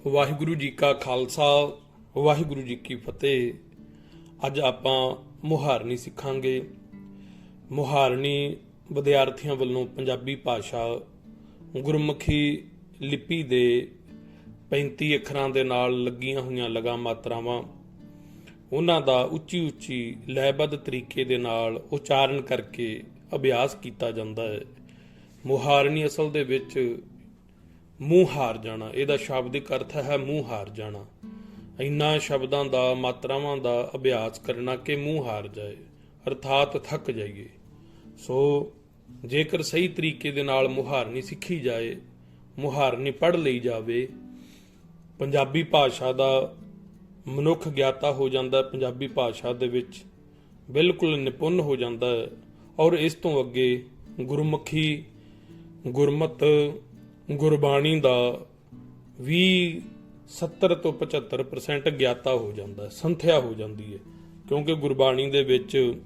ਵਾਹਿਗੁਰੂ ਜੀ ਕਾ ਖਾਲਸਾ ਵਾਹਿਗੁਰੂ ਜੀ ਕੀ ਫਤਿਹ। ਅੱਜ ਆਪਾਂ ਮੁਹਾਰਨੀ ਸਿੱਖਾਂਗੇ। ਮੁਹਾਰਨੀ ਵਿਦਿਆਰਥੀਆਂ ਵੱਲੋਂ ਪੰਜਾਬੀ ਭਾਸ਼ਾ ਗੁਰਮੁਖੀ ਲਿਪੀ ਦੇ 35 ਅੱਖਰਾਂ ਦੇ ਨਾਲ ਲੱਗੀਆਂ ਹੋਈਆਂ ਲਗਾ ਮਾਤਰਾਵਾਂ ਉਹਨਾਂ ਦਾ ਉੱਚੀ ਉੱਚੀ ਲੈਬੱਧ ਤਰੀਕੇ ਦੇ ਨਾਲ ਉਚਾਰਨ ਕਰਕੇ ਅਭਿਆਸ ਕੀਤਾ ਜਾਂਦਾ ਹੈ। ਮੁਹਾਰਨੀ ਅਸਲ ਦੇ ਵਿੱਚ ਮੂੰਹ ਹਾਰ ਜਾਣਾ, ਇਹਦਾ ਸ਼ਾਬਦਿਕ ਅਰਥ ਹੈ ਮੂੰਹ ਹਾਰ ਜਾਣਾ। ਇੰਨਾ ਸ਼ਬਦਾਂ ਦਾ ਮਾਤਰਾਵਾਂ ਦਾ ਅਭਿਆਸ ਕਰਨਾ ਕਿ ਮੂੰਹ ਹਾਰ ਜਾਏ, ਅਰਥਾਤ ਥੱਕ ਜਾਈਏ। ਸੋ ਜੇਕਰ ਸਹੀ ਤਰੀਕੇ ਦੇ ਨਾਲ ਮੁਹਾਰਨੀ ਸਿੱਖੀ ਜਾਏ, ਮੁਹਾਰਨੀ ਪੜ੍ਹ ਲਈ ਜਾਵੇ, ਪੰਜਾਬੀ ਭਾਸ਼ਾ ਦਾ ਮਨੁੱਖ ਗਿਆਤਾ ਹੋ ਜਾਂਦਾ, ਪੰਜਾਬੀ ਭਾਸ਼ਾ ਦੇ ਵਿੱਚ ਬਿਲਕੁਲ ਨਿਪੁੰਨ ਹੋ ਜਾਂਦਾ ਹੈ। ਔਰ ਇਸ ਤੋਂ ਅੱਗੇ ਗੁਰਮੁਖੀ, ਗੁਰਮਤ, ਗੁਰਬਾਣੀ ਦਾ ਵੀ 70 ਤੋਂ 75% ਗਿਆਤਾ ਹੋ ਜਾਂਦਾ, ਸੰਥਿਆ ਹੋ ਜਾਂਦੀ ਹੈ। ਕਿਉਂਕਿ ਗੁਰਬਾਣੀ ਦੇ ਵਿੱਚ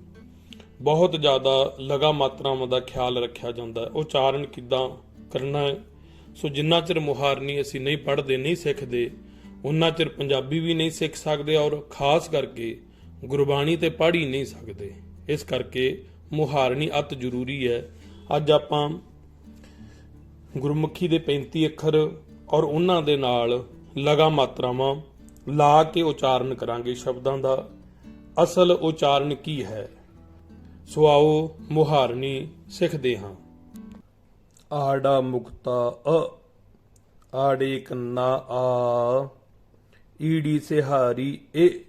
ਬਹੁਤ ਜ਼ਿਆਦਾ ਲਗਾ ਮਾਤਰਾਵਾਂ ਦਾ ਖਿਆਲ ਰੱਖਿਆ ਜਾਂਦਾ, ਉਚਾਰਨ ਕਿੱਦਾਂ ਕਰਨਾ ਹੈ। ਸੋ ਜਿੰਨਾ ਚਿਰ ਮੁਹਾਰਨੀ ਅਸੀਂ ਨਹੀਂ ਪੜ੍ਹਦੇ, ਨਹੀਂ ਸਿੱਖਦੇ, ਉਨਾ ਚਿਰ ਪੰਜਾਬੀ ਵੀ ਨਹੀਂ ਸਿੱਖ ਸਕਦੇ, ਔਰ ਖਾਸ ਕਰਕੇ ਗੁਰਬਾਣੀ ਤੇ ਪੜ੍ਹ ਹੀ ਨਹੀਂ ਸਕਦੇ। ਇਸ ਕਰਕੇ ਮੁਹਾਰਨੀ ਅਤ ਜ਼ਰੂਰੀ ਹੈ। ਅੱਜ ਆਪਾਂ ਗੁਰਮੁਖੀ ਦੇ 35 ਅੱਖਰ ਔਰ ਉਹਨਾਂ ਦੇ ਨਾਲ ਲਗਾ ਮਾਤਰਾਵਾਂ ਲਾ ਕੇ ਉਚਾਰਨ ਕਰਾਂਗੇ। ਸ਼ਬਦਾਂ ਦਾ ਅਸਲ ਉਚਾਰਨ ਕੀ ਹੈ, ਸੋ ਆਓ ਮੁਹਾਰਨੀ ਸਿੱਖਦੇ ਹਾਂ। ਆੜਾ ਮੁਕਤਾ ਅ, ਆੜੇ ਕੰਨਾ ਆ, ਈੜੀ ਸਿਹਾਰੀ ਏ,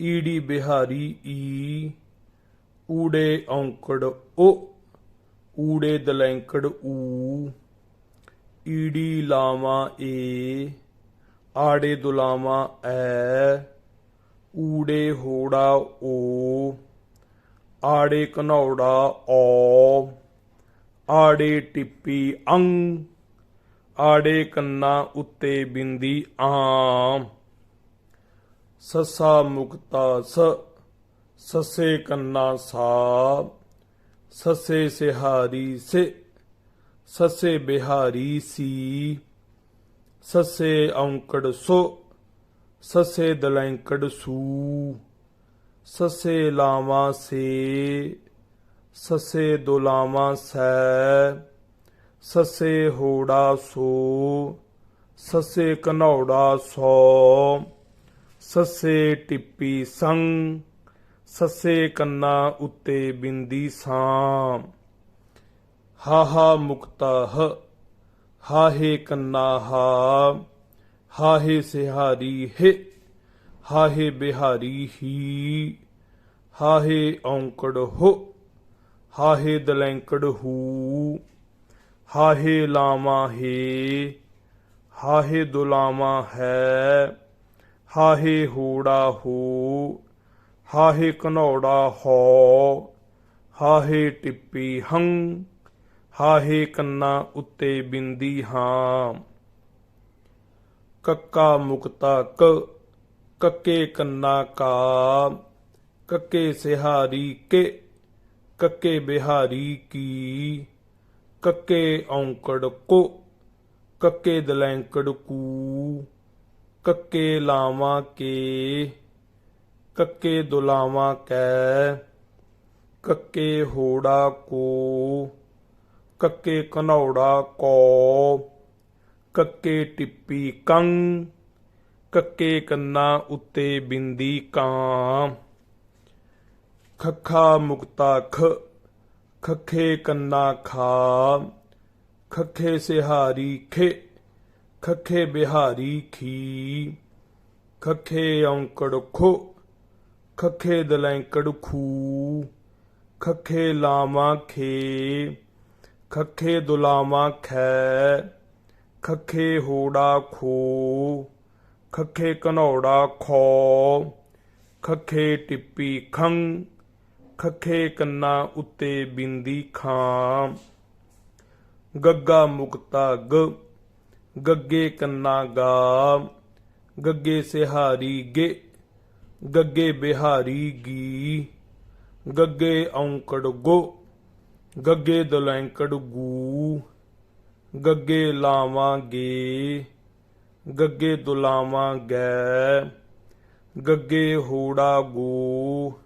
ਈੜੀ ਬਿਹਾਰੀ ਈ, ਊੜੇ ਔਂਕੜ ਓ, ਊੜੇ ਦਲੈਂਕੜ ਊ, ਈੜੀ ਲਾਵਾਂ ਏ, ਆੜੇ ਦੁਲਾਵਾਂ ਐ, ਊੜੇ ਹੋੜਾ ਓ, ਆੜੇ ਘਨੌੜਾ ਔ, ਆੜੇ ਟਿੱਪੀ ਅੰਗ, ਆੜੇ ਕੰਨਾ ਉੱਤੇ ਬਿੰਦੀ ਆਮ, ਸੱਸਾ ਮੁਕਤਾ ਸ, ਸੱਸੇ ਕੰਨਾ ਸਾ, ਸੱਸੇ ਸਿਹਾਰੀ ਸੇ, ਸੱਸੇ ਬਿਹਾਰੀ ਸੀ, ਸੱਸੇ ਔਂਕੜ ਸੋ, ਸੱਸੇ ਦਲੈਂਕੜ ਸੂ, ਸੱਸੇ ਲਾਵਾਂ ਸੇ, ਸੱਸੇ ਦੁਲਾਵਾਂ ਸੈ, ਸੱਸੇ ਹੋੜਾ ਸੋ, ਸੱਸੇ ਘਨੌੜਾ ਸੌ, ਸੱਸੇ ਟਿੱਪੀ ਸੰਗ, ਸੱਸੇ ਕੰਨਾ ਉੱਤੇ ਬਿੰਦੀ ਸਾਂ, ਹਾਹਾ ਮੁਕਤਾ ਹ, ਹਾਹੇ ਕੰਨਾ ਹਾ, ਹਾਹੇ ਸਿਹਾਰੀ ਹਿ, ਹਾਹੇ ਬਿਹਾਰੀ ਹੀ, ਹਾਹੇ ਔਂਕੜ ਹੋ, ਹਾਹੇ ਦਲੈਂਕੜ ਹੂ, ਹਾਹੇ ਲਾਵਾਂ ਹੇ, ਹਾਹੇ ਦੁਲਾਵਾਂ ਹੈ, ਹਾਹੇ ਹੋੜਾ ਹੋ, ਹਾਹੇ ਘਨੌੜਾ ਹੌ, ਹਾਹੇ ਟਿੱਪੀ ਹੰ, ਹਾਹੇ ਕੰਨਾ ਉੱਤੇ ਬਿੰਦੀ ਹਾਂ। ਕੱਕਾ ਮੁਕਤਾ ਕ, ਕੱਕੇ ਕੰਨਾ ਕਾ, ਕੱਕੇ ਸਿਹਾਰੀ ਕੇ, ਕੱਕੇ ਬਿਹਾਰੀ ਕੀ, ਕੱਕੇ ਔਂਕੜ ਕੋ, ਕੱਕੇ ਦਲੈਂਕੜ ਕੂ, ਕੱਕੇ ਲਾਵਾਂ ਕੇ, ਕੱਕੇ ਦੁਲਾਵਾਂ ਕੈ, ਕੱਕੇ ਹੋੜਾ ਕੋ, ਕੱਕੇ ਘਨੌੜਾ ਕੌ, ਕੱਕੇ ਟਿੱਪੀ ਕੰਗ, ਕੱਕੇ ਕੰਨਾ ਉੱਤੇ ਬਿੰਦੀ ਕਾਂ। ਖੱਖਾ ਮੁਕਤਾ ਖ, ਖੱਖੇ ਕੰਨਾ ਖਾ, ਖੱਖੇ ਸਿਹਾਰੀ ਖੇ, ਖੱਖੇ ਬਿਹਾਰੀ ਖੀ, ਖੱਖੇ ਔਂਕੜ ਖੋ, ਖੱਖੇ ਦਲੈਂਕੜ ਖੂ, ਖੱਖੇ ਲਾਵਾਂ ਖੇ, ਖੱਖੇ ਦੁਲਾਵਾਂ ਖੈ, ਖੱਖੇ ਹੋੜਾ ਖੋ, ਖੱਖੇ ਘਨੌੜਾ ਖੌ, ਖੱਖੇ ਟਿੱਪੀ ਖੰ, ਖੱਖੇ ਕੰਨਾ ਉੱਤੇ ਬਿੰਦੀ ਖਾਂ। ਗੱਗਾ ਮੁਕਤਾ ਗ, ਗੱਗੇ ਕੰਨਾ ਗਾ, ਗੱਗੇ ਸਿਹਾਰੀ ਗੇ, ਗੱਗੇ ਬਿਹਾਰੀ ਗੀ, ਗੱਗੇ ਔਂਕੜ ਗੋ, ਗੱਗੇ ਦਲੈਂਕੜ ਗੂ, ਗੱਗੇ ਲਾਵਾਂ ਗੇ, ਗੱਗੇ ਦੁਲਾਵਾਂ ਗੈ, ਗੱਗੇ ਹੋੜਾ ਗੋ,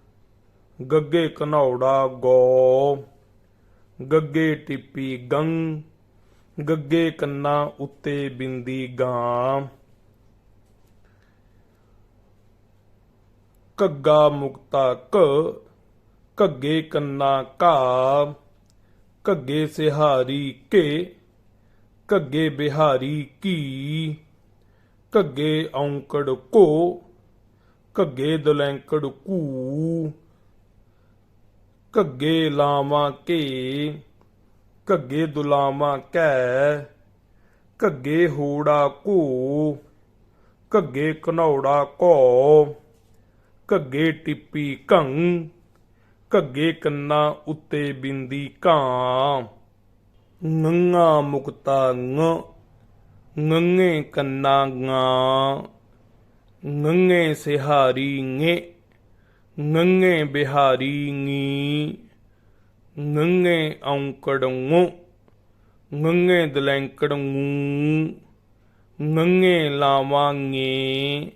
ਗੱਗੇ ਘਨੌੜਾ ਗੋ, ਗੱਗੇ ਟਿੱਪੀ ਗੰ, ਗੱਗੇ ਕੰਨਾ ਉੱਤੇ ਬਿੰਦੀ ਗਾਂ। ਘੱਗਾ ਮੁਕਤਾ ਘ, ਘੱਗੇ ਕੰਨਾ ਘਾ, ਘੱਗੇ ਸਿਹਾਰੀ ਕੇ, ਘੱਗੇ ਬਿਹਾਰੀ ਕੀ, ਘੱਗੇ ਔਂਕੜ ਕੋ, ਘੱਗੇ ਦੁਲੈਂਕੜ ਘੂ, ਘੱਗੇ ਲਾਵਾਂ ਕੇ, ਘੱਗੇ ਦੁਲਾਵਾਂ ਕੈ, ਘੱਗੇ ਹੋੜਾ ਘੋ, ਘੱਗੇ ਘਨੌੜਾ ਘੋ, ਘੱਗੇ ਟਿੱਪੀ ਘੰ, ਘੱਗੇ ਕੰਨਾ ਉੱਤੇ ਬਿੰਦੀ ਕਾਂ। ੰਗਾ ਮੁਕਤਾ ੰਗ, ੰਗੇ ਕੰਨਾ ੰਗਾ, ੰਗੇ ਸਿਹਾਰੀ ੰਗੇ, ੰਗੇ ਬਿਹਾਰੀ ੰਗੀ, ੰਗੇ ਔਂਕੜ ੰਗੋ, ੰਗੇ ਦਲੈਂਕੜ ੰਗੂ, ੰਗੇ ਲਾਵਾਂ ੰਗੇ,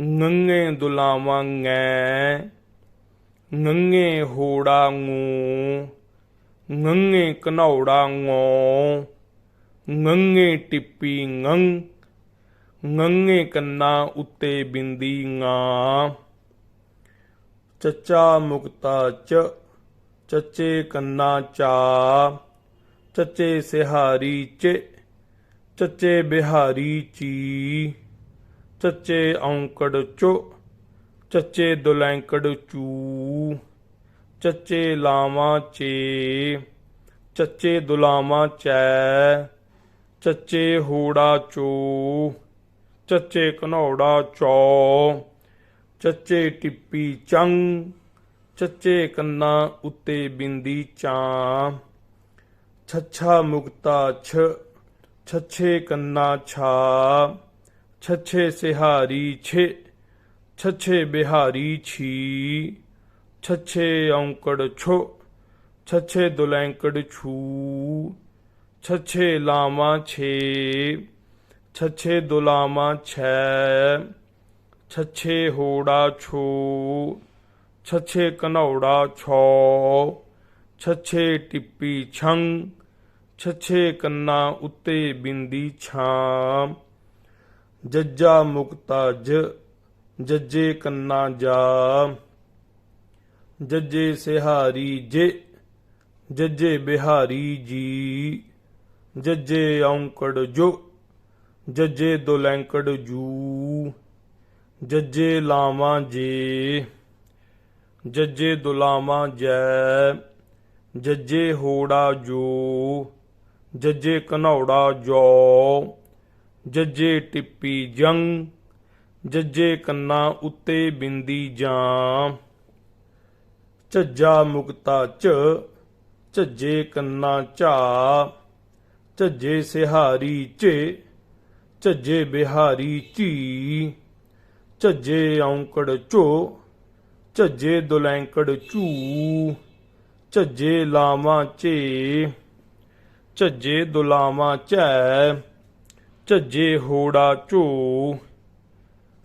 ੰਗੇ ਦੁਲਾਵਾਂ ngੈ, ੰਗੇ ਹੋੜਾ ngੋ, ੰਗੇ ਘਨੌੜਾ ngੋ, ੰਗੇ ਟਿੱਪੀ ngੰ, ੰਗੇ ਕੰਨਾ ਉੱਤੇ ਬਿੰਦੀ ੰਗਾ। ਚੱਚਾ ਮੁਕਤਾ ਚ, ਚੱਚੇ ਕੰਨਾ ਚਾ, ਚੱਚੇ ਸਿਹਾਰੀ ਚ, ਚੱਚੇ ਬਿਹਾਰੀ ਚੀ, ਚੱਚੇ ਔਂਕੜ ਚੋ, ਚੱਚੇ ਦੁਲੈਂਕੜ ਚੂ, ਚੱਚੇ ਲਾਵਾਂ ਚੇ, ਚੱਚੇ ਦੁਲਾਵਾਂ ਚੈ, ਚੱਚੇ ਹੋੜਾ ਚੋ, ਚੱਚੇ ਘਨੌੜਾ ਚੌ, ਚੱਚੇ ਟਿੱਪੀ ਚੰ, ਚੱਚੇ ਕੰਨਾ ਉੱਤੇ ਬਿੰਦੀ ਚਾਂ। ਛੱਛਾ ਮੁਕਤਾ ਛ, ਛੱਛੇ ਕੰਨਾ ਛਾ, ਛੱਛੇ ਸਿਹਾਰੀ ਛੇ, ਛੱਛੇ ਬਿਹਾਰੀ ਛੀ, ਛੱਛੇ ਔਂਕੜ ਛੋ, ਛੱਛੇ ਦੁਲੈਂਕੜ ਛੂ, ਛੱਛੇ ਲਾਵਾਂ ਛੇ, ਛੱਛੇ ਦੁਲਾਵਾਂ ਛੈ, ਛੱਛੇ ਹੋੜਾ ਛੋ, ਛੱਛੇ ਘਨੌੜਾ ਛੋ, ਛੱਛੇ ਟਿੱਪੀ ਛੰ, ਛੱਛੇ ਕੰਨਾ ਉੱਤੇ ਬਿੰਦੀ ਛਾਂ। ਜੱਜਾ ਮੁਕਤਾ ਜ, ਜੱਜੇ ਕੰਨਾ ਜਾ, ਜੱਜੇ ਸਿਹਾਰੀ ਜੇ, ਜੱਜੇ ਬਿਹਾਰੀ ਜੀ, ਜੱਜੇ ਔਂਕੜ ਜੋ, ਜੱਜੇ ਦੁਲੈਂਕੜ ਜੂ, ਜੱਜੇ ਲਾਵਾਂ ਜੇ, ਜੱਜੇ ਦੁਲਾਵਾਂ ਜੈ, ਜੱਜੇ ਹੋੜਾ ਜੋ, ਜੱਜੇ ਘਨੌੜਾ ਜੋ, ਜੱਜੇ ਟਿੱਪੀ ਜੰ, ਜੱਜੇ ਕੰਨਾ ਉੱਤੇ ਬਿੰਦੀ ਜਾਂ। ਝੱਜਾ ਮੁਕਤਾ ਝ, ਝੱਜੇ ਕੰਨਾ ਝਾ, ਝੱਜੇ ਸਿਹਾਰੀ ਝੇ, ਝੱਜੇ ਬਿਹਾਰੀ ਝੀ, ਝੱਜੇ ਔਂਕੜ ਝੋ, ਝੱਜੇ ਦੁਲੈਂਕੜ ਝੂ, ਝੱਜੇ ਲਾਵਾਂ ਝੇ, ਝੱਜੇ ਦੁਲਾਵਾਂ ਝੈ, ਝੱਜੇ ਹੋੜਾ ਝੋ,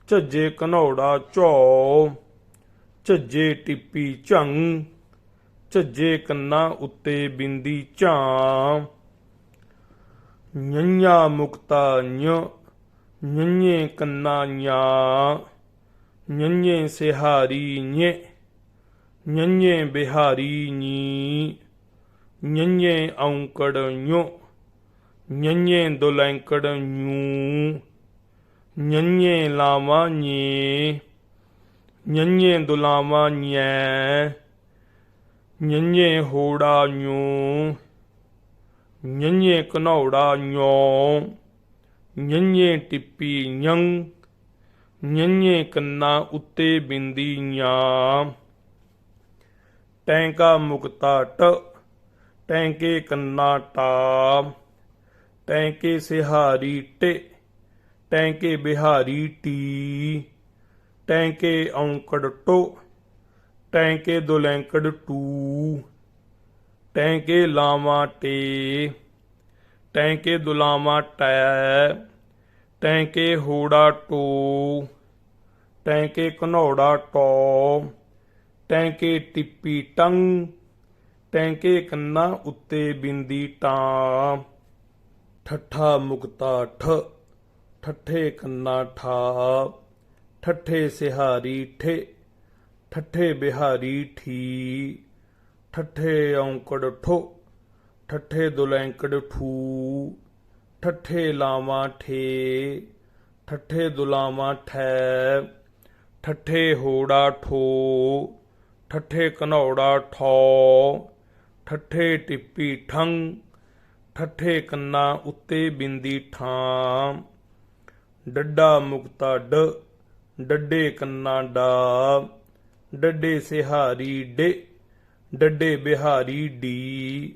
ਝੱਜੇ ਘਨੌੜਾ ਝੋ, ਝੱਜੇ ਟਿੱਪੀ ਝੰ, ਝੱਜੇ ਕੰਨਾ ਉੱਤੇ ਬਿੰਦੀ ਝਾਂ। ඤ ਮੁਕਤਾ ඤ, ඤ ਕੰਨਾ ਨਿਆ, ඤ ਸਿਹਾਰੀ ਨਿ, ඤ ਬਿਹਾਰੀ ਨੀ, ඤ ਔਂਕੜ ਨਿਉ, ඤ ਦੁਲੈਂਕੜ ਨਿਊ, ඤ ਲਾਵਾਂ ਨਿ, ඤ ਦੁਲਾਵਾਂ ਨਿਐ, ඤ ਹੋੜਾ ਨਿਉ, ඤ ਘਨੌੜਾ ਨਿਉ, ඤ ਟਿੱਪੀ ਨਿੰ, ඤ ਕੰਨਾ ਉੱਤੇ ਬਿੰਦੀ ਨਿਆ। ਟੈਂਕਾ ਮੁਕਤਾ ਟ, ਟੈਂਕੇ ਕੰਨਾ ਟਾ, ਟੈਂਕੇ ਸਿਹਾਰੀ ਟੇ, ਟੈਂਕੇ ਬਿਹਾਰੀ ਟੀ, ਟੈਂਕੇ ਔਂਕੜ ਟੋ, ਟੈਂਕੇ ਦੁਲੈਂਕੜ ਟੂ, ਟੈਂਕੇ ਲਾਵਾਂ ਟੇ, ਟੈਂਕੇ ਦੁਲਾਵਾਂ ਟੈ, ਟੈਂਕੇ ਹੋੜਾ ਟੋ, ਟੈਂਕੇ ਘਨੌੜਾ ਟੋ, ਟੈਂਕੇ ਟਿੱਪੀ ਟੰਗ, ਟੈਂਕੇ ਕੰਨਾਂ ਉੱਤੇ ਬਿੰਦੀ ਟਾਂ, ਠੱਠਾ ਮੁਕਤਾ ਠ, ਠੱਠੇ ਕੰਨਾ ਠਾ, ਠੱਠੇ ਸਿਹਾਰੀ ਠੇ, ਠੱਠੇ ਬਿਹਾਰੀ ਠੀ, ਠੱਠੇ ਔਂਕੜ ਠੋ, ਠੱਠੇ ਦੁਲੈਂਕੜ ਠੂ, ਠੱਠੇ ਲਾਵਾਂ ਠੇ, ਠੱਠੇ ਦੁਲਾਵਾਂ ਠੈ, ਠੱਠੇ ਹੋੜਾ ਠੋ, ਠੱਠੇ ਘਨੌੜਾ ਠੌ, ਠੱਠੇ ਟਿੱਪੀ ਠੰਗ, ਠੱਠੇ ਕੰਨਾਂ ਉੱਤੇ ਬਿੰਦੀ ਠਾਂ, ਡੱਡਾ ਮੁਕਤਾ ਡ, ਡੱਡੇ ਕੰਨਾ ਡਾ, ਡੱਡੇ ਸਿਹਾਰੀ ਡੇ, ਡੱਡੇ ਬਿਹਾਰੀ ਡੀ,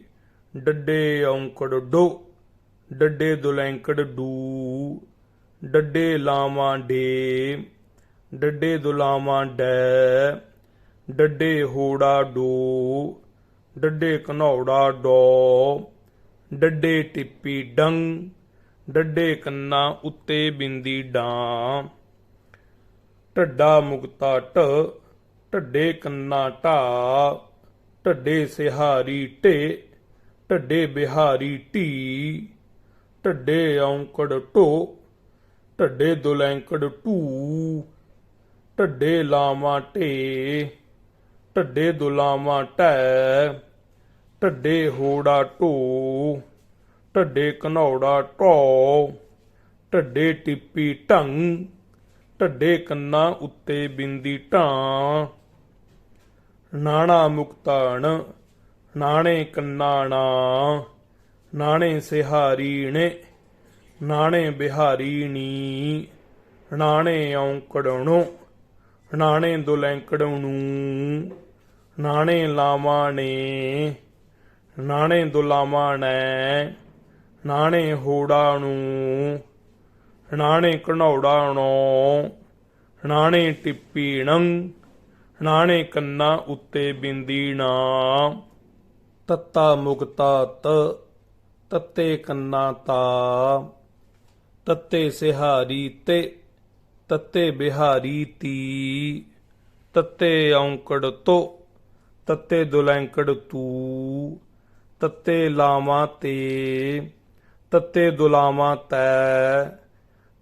ਡੱਡੇ ਔਂਕੜ ਡੋ, ਡੱਡੇ ਦੁਲੈਂਕੜ ਡੂ, ਡੱਡੇ ਲਾਵਾਂ ਡੇ, ਡੱਡੇ ਦੁਲਾਵਾਂ ਡੈ, ਡੱਡੇ ਹੋੜਾ ਡੋ, ਡੱਡੇ ਘਨੌੜਾ ਡੋ, ਡੱਡੇ ਟਿੱਪੀ ਡੰਗ, ਡੱਡੇ ਕੰਨਾਂ ਉੱਤੇ ਬਿੰਦੀ ਡਾਂ, ਢੱਡਾ ਮੁਕਤਾ ਢ, ਢੱਡੇ ਕੰਨਾ ਢਾ, ਢੱਡੇ ਸਿਹਾਰੀ ਢੇ, ਢੱਡੇ ਬਿਹਾਰੀ ਢੀ, ਢੱਡੇ ਔਂਕੜ ਢੋ, ਢੱਡੇ ਦੁਲੈਂਕੜ ਢੂ, ਢੱਡੇ ਲਾਵਾਂ ਢੇ, ਢੱਡੇ ਦੁਲਾਵਾਂ ਢੈ, ਢੱਡੇ ਹੋੜਾ ਢੋ, ਢੱਡੇ ਘਨੌੜਾ ਢੋ, ਢੱਡੇ ਟਿੱਪੀ ਢੰਗ, ਢੱਡੇ ਕੰਨਾਂ ਉੱਤੇ ਬਿੰਦੀ ਢਾਂ, ਨਾਣਾ ਮੁਕਤਾ ਣ, ਨਾਣੇ ਕੰਨਾ ਨਾ, ਨਾਣੇ ਸਿਹਾਰੀ ਣੇ, ਨਾਣੇ ਬਿਹਾਰੀ ਨੀ, ਨਾਣੇ ਔਂਕੜਣੋ, ਨਾਣੇ ਦੁਲੈਂਕੜਣੂ, ਨਾਣੇ ਲਾਵਾਂ ਨੇ, ਨਾਣੇ ਦੁਲਾਵਾਂ ਨੈ, ਨਾਣੇ ਹੋੜਾ ਨੂੰ, ਨਾਣੇ ਘਨੌੜਾ ਨੋ, ਨਾਣੇ ਟਿੱਪੀ ਣੰ, ਨਾਣੇ ਕੰਨਾਂ ਉੱਤੇ ਬਿੰਦੀ ਨਾ, ਤੱਤਾ ਮੁਕਤਾ ਤ, ਤੱਤੇ ਕੰਨਾ ਤਾ, ਤੱਤੇ ਸਿਹਾਰੀ ਤੇ, ਤੱਤੇ ਬਿਹਾਰੀ ਤੀ, ਤੱਤੇ ਔਂਕੜ ਤੋ, ਤੱਤੇ ਦੁਲੈਂਕੜ ਤੂ, ਤੱਤੇ ਲਾਵਾਂ ਤੇ, ਤੱਤੇ ਦੁਲਾਵਾਂ ਤੈ,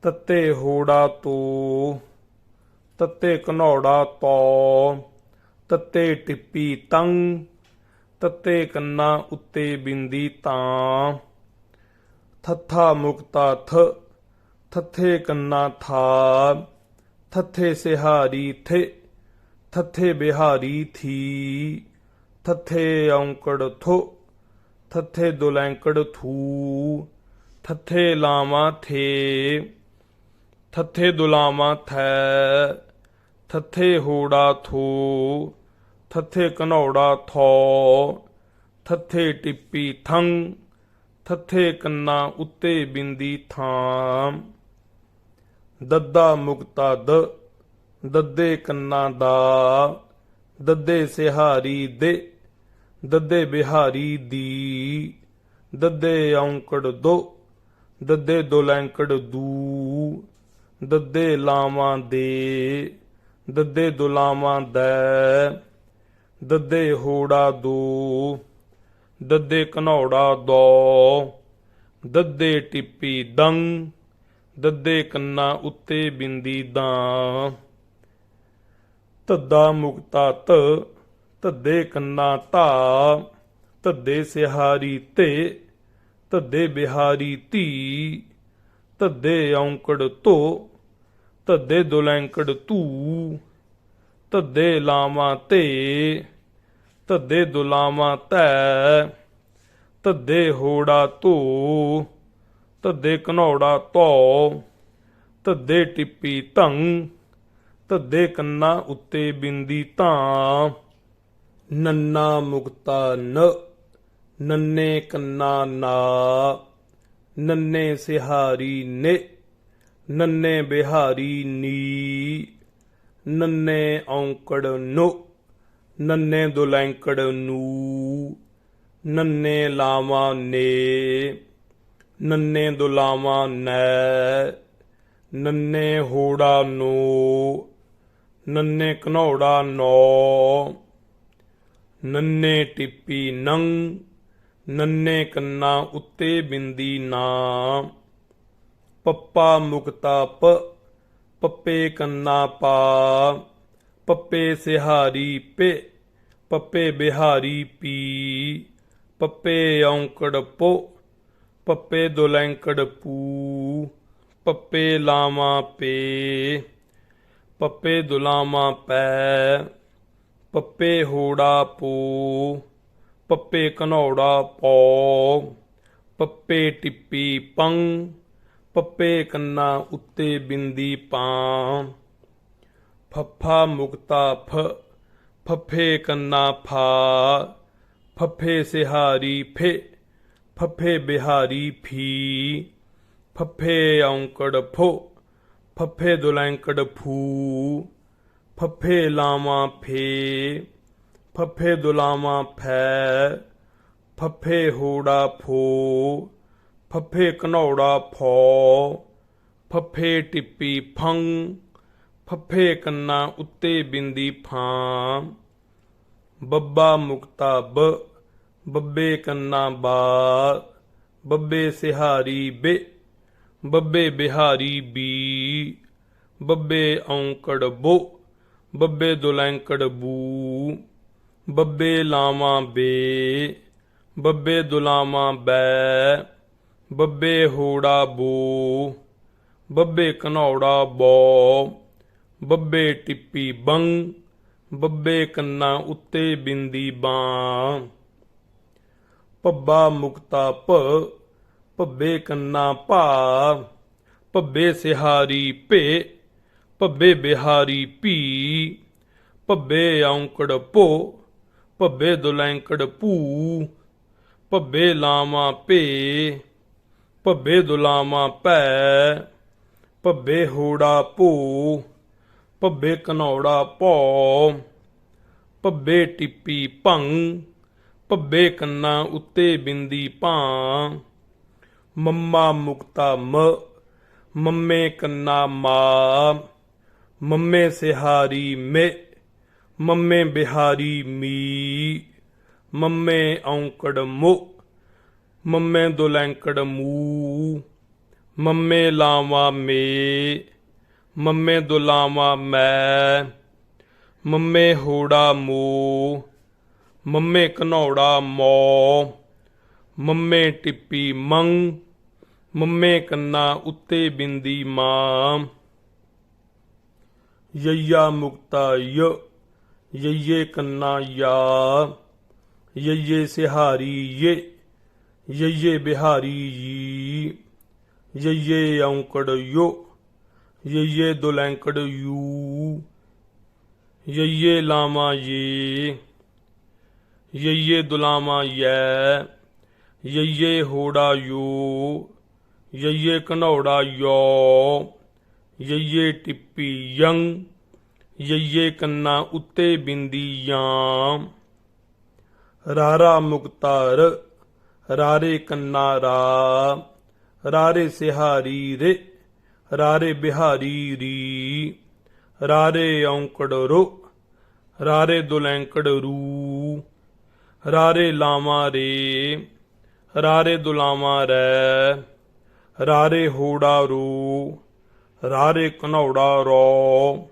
ਤੱਤੇ ਹੋੜਾ ਤੋ, ਤੱਤੇ ਘਨੌੜਾ ਤੋ, ਤੱਤੇ ਟਿੱਪੀ ਤੰਗ, ਤੱਤੇ ਕੰਨਾਂ ਉੱਤੇ ਬਿੰਦੀ ਤਾਂ, ਥੱਥਾ ਮੁਕਤਾ ਥ, ਥੱਥੇ ਕੰਨਾ ਥਾ, ਥੱਥੇ ਸਿਹਾਰੀ ਥੇ, ਥੱਥੇ ਬਿਹਾਰੀ ਥੀ, ਥੱਥੇ ਔਂਕੜ ਥੋ, ਥੱਥੇ ਦੁਲੈਂਕੜ ਥੂ, ਥੱਥੇ ਲਾਵਾਂ ਥੇ, ਥੱਥੇ ਦੁਲਾਵਾਂ ਥੈ, ਥੱਥੇ ਹੋੜਾ ਥੋ, ਥੱਥੇ ਘਨੌੜਾ ਥੋ, ਥੱਥੇ ਟਿੱਪੀ ਥੰਗ, ਥੱਥੇ ਕੰਨਾਂ ਉੱਤੇ ਬਿੰਦੀ ਥਾਂ, ਦੱਦਾ ਮੁਕਤਾ ਦ, ਦੱਦੇ ਕੰਨਾ ਦਾ, ਦੱਦੇ ਸਿਹਾਰੀ ਦੇ, ਦੱਦੇ ਬਿਹਾਰੀ ਦੀ, ਦੱਦੇ ਔਂਕੜ ਦੋ, ਦੱਦੇ ਦੁਲੈਂਕੜ ਦੂ, ਦੱਦੇ ਲਾਵਾਂ ਦੇ, ਦੱਦੇ ਦੁਲਾਵਾਂ ਦੈ, ਦੱਦੇ ਹੋੜਾ ਦੋ, ਦੱਦੇ ਘਨੌੜਾ ਦੋ, ਦੱਦੇ ਟਿੱਪੀ ਦੰਗ, ਦੱਦੇ ਕੰਨਾਂ ਉੱਤੇ ਬਿੰਦੀ ਦਾਂ, ਧੱਦਾ ਮੁਕਤਾ ਧ, ਧੱਦੇ ਕੰਨਾ ਧਾ, ਧੱਦੇ ਸਿਹਾਰੀ ਤੇ, ਧੱਦੇ ਬਿਹਾਰੀ ਧੀ, ਧੱਦੇ ਔਂਕੜ ਧੋ, ਧੱਦੇ ਦੁਲੈਂਕੜ ਧੂ, ਧੱਦੇ ਲਾਵਾਂ ਤੇ, ਧੱਦੇ ਦੁਲਾਵਾਂ ਧੈ, ਧੱਦੇ ਹੋੜਾ ਧੋ, ਧੱਦੇ ਘਨੌੜਾ ਧੋ, ਧੱਦੇ ਟਿੱਪੀ ਧੰਗ, ਧੱਦੇ ਕੰਨਾਂ ਉੱਤੇ ਬਿੰਦੀ ਧਾਂ, ਨੰਨਾ ਮੁਕਤਾ ਨ, ਨੰਨੇ ਕੰਨਾ ਨਾ, ਨੰਨੇ ਸਿਹਾਰੀ ਨੇ, ਨੰਨੇ ਬਿਹਾਰੀ ਨੀ, ਨੰਨੇ ਔਂਕੜ ਨੋ, ਨੰਨੇ ਦੁਲੈਂਕੜ ਨੂੰ, ਨੰਨੇ ਲਾਵਾਂ ਨੇ, ਨੰਨੇ ਦੁਲਾਵਾਂ ਨੈ, ਨੰਨੇ ਹੋੜਾ ਨੋ, ਨੰਨੇ ਘਨੌੜਾ ਨੌ, ਨੰਨੇ ਟਿੱਪੀ ਨੰ, ਨੰਨੇ ਕੰਨਾ ਉੱਤੇ ਬਿੰਦੀ ਨਾ, ਪੱਪਾ ਮੁਕਤਾ ਪ, ਪੱਪੇ ਕੰਨਾ ਪਾ, ਪੱਪੇ ਸਿਹਾਰੀ ਪੇ, ਪੱਪੇ ਬਿਹਾਰੀ ਪੀ, ਪੱਪੇ ਔਂਕੜ ਪੋ, ਪੱਪੇ ਦੁਲੈਂਕੜ ਪੂ, ਪੱਪੇ ਲਾਵਾਂ ਪੇ, ਪੱਪੇ ਦੁਲਾਵਾਂ ਪੈ, ਪੱਪੇ ਹੋੜਾ ਪੋ, ਪੱਪੇ ਘਨੌੜਾ ਪੌ, ਪੱਪੇ ਟਿੱਪੀ ਪੰ, ਪੱਪੇ ਕੰਨਾ ਉੱਤੇ ਬਿੰਦੀ ਪਾਂ, ਫੱਫਾ ਮੁਕਤਾ ਫ, ਫੱਫੇ ਕੰਨਾ ਫਾ, ਫੱਫੇ ਸਿਹਾਰੀ ਫੇ, ਫੱਫੇ ਬਿਹਾਰੀ ਫੀ, ਫੱਫੇ ਔਂਕੜ ਫੋ, ਫੱਫੇ ਦੁਲੈਂਕੜ ਫੂ, ਫੱਫੇ ਲਾਵਾਂ ਫੇ, ਫੱਫੇ ਦੁਲਾਵਾਂ ਫੈ, ਫੱਫੇ ਹੋੜਾ ਫੋ, ਫੱਫੇ ਘਨੌੜਾ ਫੌ, ਫੱਫੇ ਟਿੱਪੀ ਫੰ, ਫੱਫੇ ਕੰਨਾ ਉੱਤੇ ਬਿੰਦੀ ਫਾਂ, ਬੱਬਾ ਮੁਕਤਾ ਬ, ਬੱਬੇ ਕੰਨਾ ਬਾ, ਬੱਬੇ ਸਿਹਾਰੀ ਬੇ, ਬੱਬੇ ਬਿਹਾਰੀ ਬੀ, ਬੱਬੇ ਔਂਕੜ ਬੋ, ਬੱਬੇ ਦੁਲੈਂਕੜ ਬੂ, ਬੱਬੇ ਲਾਵਾਂ ਬੇ, ਬੱਬੇ ਦੁਲਾਵਾਂ ਬੈ, ਬੱਬੇ ਹੋੜਾ ਬੋ, ਬੱਬੇ ਘਨੌੜਾ ਬੌ, ਬੱਬੇ ਟਿੱਪੀ ਬੰ, ਬੱਬੇ ਕੰਨਾ ਉੱਤੇ ਬਿੰਦੀ ਬਾਂ, ਪੱਬਾ ਮੁਕਤਾ ਭ, ਭੱਬੇ ਕੰਨਾ ਭਾ, ਭੱਬੇ ਸਿਹਾਰੀ ਭੇ, ਭੱਬੇ ਬਿਹਾਰੀ ਭੀ, ਭੱਬੇ ਔਂਕੜ ਭੋ, ਭੱਬੇ ਦੁਲੈਂਕੜ ਭੂ, ਭੱਬੇ ਲਾਵਾਂ ਭੇ, ਭੱਬੇ ਦੁਲਾਵਾਂ ਭੈ, ਭੱਬੇ ਹੋੜਾ ਭੋ, ਭੱਬੇ ਘਨੌੜਾ ਭੌ, ਭੱਬੇ ਟਿੱਪੀ ਭੰ, ਭੱਬੇ ਕੰਨਾ ਉੱਤੇ ਬਿੰਦੀ ਭਾਂ, ਮੰਮਾ ਮੁਕਤਾ ਮ, ਮੰਮੇ ਕੰਨਾ ਮਾ, ਮੰਮੇ ਸਿਹਾਰੀ ਮੇ, ਮੰਮੇ ਬਿਹਾਰੀ ਮੀ, ਮੰਮੇ ਔਂਕੜ ਮੋ, ਮੰਮੇ ਦੁਲੈਂਕੜ ਮੂ, ਮੰਮੇ ਲਾਵਾਂ ਮੇ, ਮੰਮੇ ਦੁਲਾਵਾਂ ਮੈ, ਮੰਮੇ ਹੋੜਾ ਮੋ, ਮੰਮੇ ਘਨੌੜਾ ਮੌ, ਮੰਮੇ ਟਿੱਪੀ ਮੰ, ਮੰਮੇ ਕੰਨਾ ਉੱਤੇ ਬਿੰਦੀ ਮਾਂ, ਯਈਆ ਮੁਕਤਾ य, ਯਈਏ ਕੰਨਾ ਯਾ, ਯਈਏ ਸਿਹਾਰੀ ਯੇ, ਯਈਏ ਬਿਹਾਰੀ ਯੀ, ਯਈਏ ਔਂਕੜ ਯੋ, ਯਈਏ ਦੁਲੈਂਕੜ ਯੂ, ਯਈਏ ਲਾਵਾਂ ਯੇ, ਯਈਏ ਦੁਲਾਵਾਂ ਯੈ, ਯਈਏ ਹੋੜਾ ਯੋ, ਯਈਏ ਘਨੌੜਾ ਯੌ, ਯਈਏ ਟਿੱਪੀ ਯੰ, ਯਈਏ ਕੰਨਾ ਉੱਤੇ ਬਿੰਦੀ ਯਾਂ, ਰਾਰਾ ਮੁਕਤਾ ਰ, ਰਾਰੇ ਕੰਨਾ ਰਾ, ਰਾਰੇ ਸਿਹਾਰੀ ਰੇ, ਰਾਰੇ ਬਿਹਾਰੀ ਰੀ, ਰਾਰੇ ਔਂਕੜ ਰੋ, ਰਾਰੇ ਦੁਲੈਂਕੜ ਰੂ, ਰਾਰੇ ਲਾਵਾਂ ਰੇ, ਰਾਰੇ ਦੁਲਾਵਾਂ ਰੈ, ਰਾਰੇ ਹੋੜਾ ਰੂ, ਰਾਰੇ ਘਨੌੜਾ ਰੌ,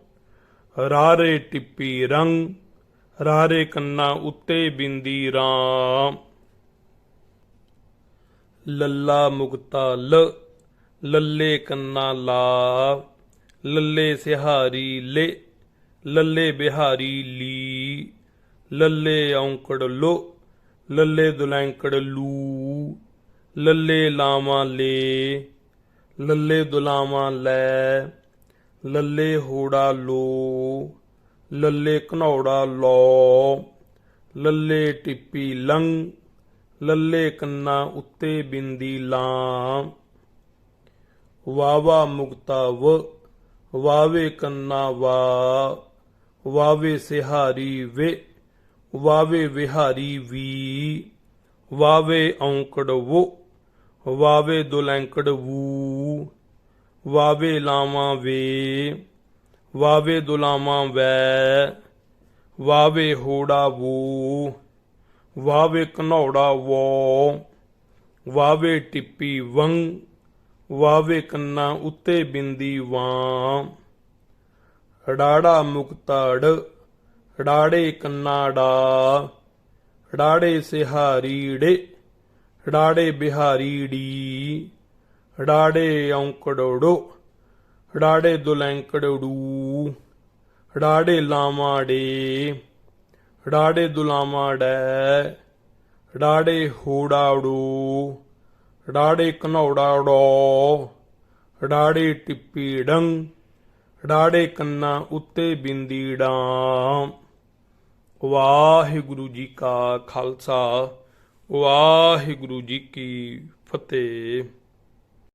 ਰਾਰੇ ਟਿੱਪੀ ਰੰਗ, ਰਾਰੇ ਕੰਨਾ ਉੱਤੇ ਬਿੰਦੀ ਰਾਮ, ਲੱਲਾ ਮੁਕਤਾ ਲ, ਲੱਲੇ ਕੰਨਾ ਲਾ, ਲੱਲੇ ਸਿਹਾਰੀ ਲੇ, ਲੱਲੇ ਬਿਹਾਰੀ ਲੀ, ਲੱਲੇ ਔਂਕੜ ਲੋ, ਲੱਲੇ ਦੁਲੈਂਕੜ ਲੂ, ਲੱਲੇ ਲਾਵਾਂ ਲੇ, ਲੱਲੇ ਦੁਲਾਵਾਂ ਲੈ, ਲੱਲੇ ਹੋੜਾ ਲੋ, ਲੱਲੇ ਘਨੌੜਾ ਲੌ, ਲੱਲੇ ਟਿੱਪੀ ਲੰ, ਲੱਲੇ ਕੰਨਾ ਉੱਤੇ ਬਿੰਦੀ ਲਾਂ, ਵਾਵਾ ਮੁਕਤਾ ਵ, ਵਾਵੇ ਕੰਨਾ ਵਾ, ਵਾਵੇ ਸਿਹਾਰੀ ਵੇ, ਵਾਵੇ ਵਿਹਾਰੀ ਵੀ, ਵਾਵੇ ਔਂਕੜ ਵੋ, ਵਾਵੇ ਦੁਲੈਂਕੜ ਵੂ, ਵਾਵੇ ਲਾਵਾਂ ਵੇ, ਵਾਵੇ ਦੁਲਾਵਾਂ ਵੈ, ਵਾਵੇ ਹੋੜਾ ਵੂ, ਵਾਵੇ ਘਨੌੜਾ ਵੋ, ਵਾਵੇ ਟਿੱਪੀ ਵੰਗ, ਵਾਵੇ ਕੰਨਾ ਉੱਤੇ ਬਿੰਦੀ ਵਾਂ, ੜਾੜਾ ਮੁਕਤੜ, ੜਾੜੇ ਕੰਨਾ ੜਾ, ੜਾੜੇ ਸਿਹਾਰੀ ੜੇ, ੜਾੜੇ ਬਿਹਾਰੀ ੜੀ, ੜਾੜੇ ਔਂਕੜੋੜੋ, ੜਾੜੇ ਦੁਲੈਂਕੜੜੂ, ੜਾੜੇ ਲਾਵਾਂ ੜੇ, ੜਾੜੇ ਦੁਲਾਵਾਂ ਡੈ, ੜਾੜੇ ਹੋੜਾੜੂ, ੜਾੜੇ ਘਨੌੜਾ ੜੋ, ੜਾੜੇ ਟਿੱਪੀ ਡੰਗ, ੜਾੜੇ ਕੰਨਾ ਉੱਤੇ ਬਿੰਦੀ ਡਾਂ। ਵਾਹਿਗੁਰੂ ਜੀ ਕਾ ਖਾਲਸਾ, ਵਾਹਿਗੁਰੂ ਜੀ ਕੀ ਫਤਿਹ।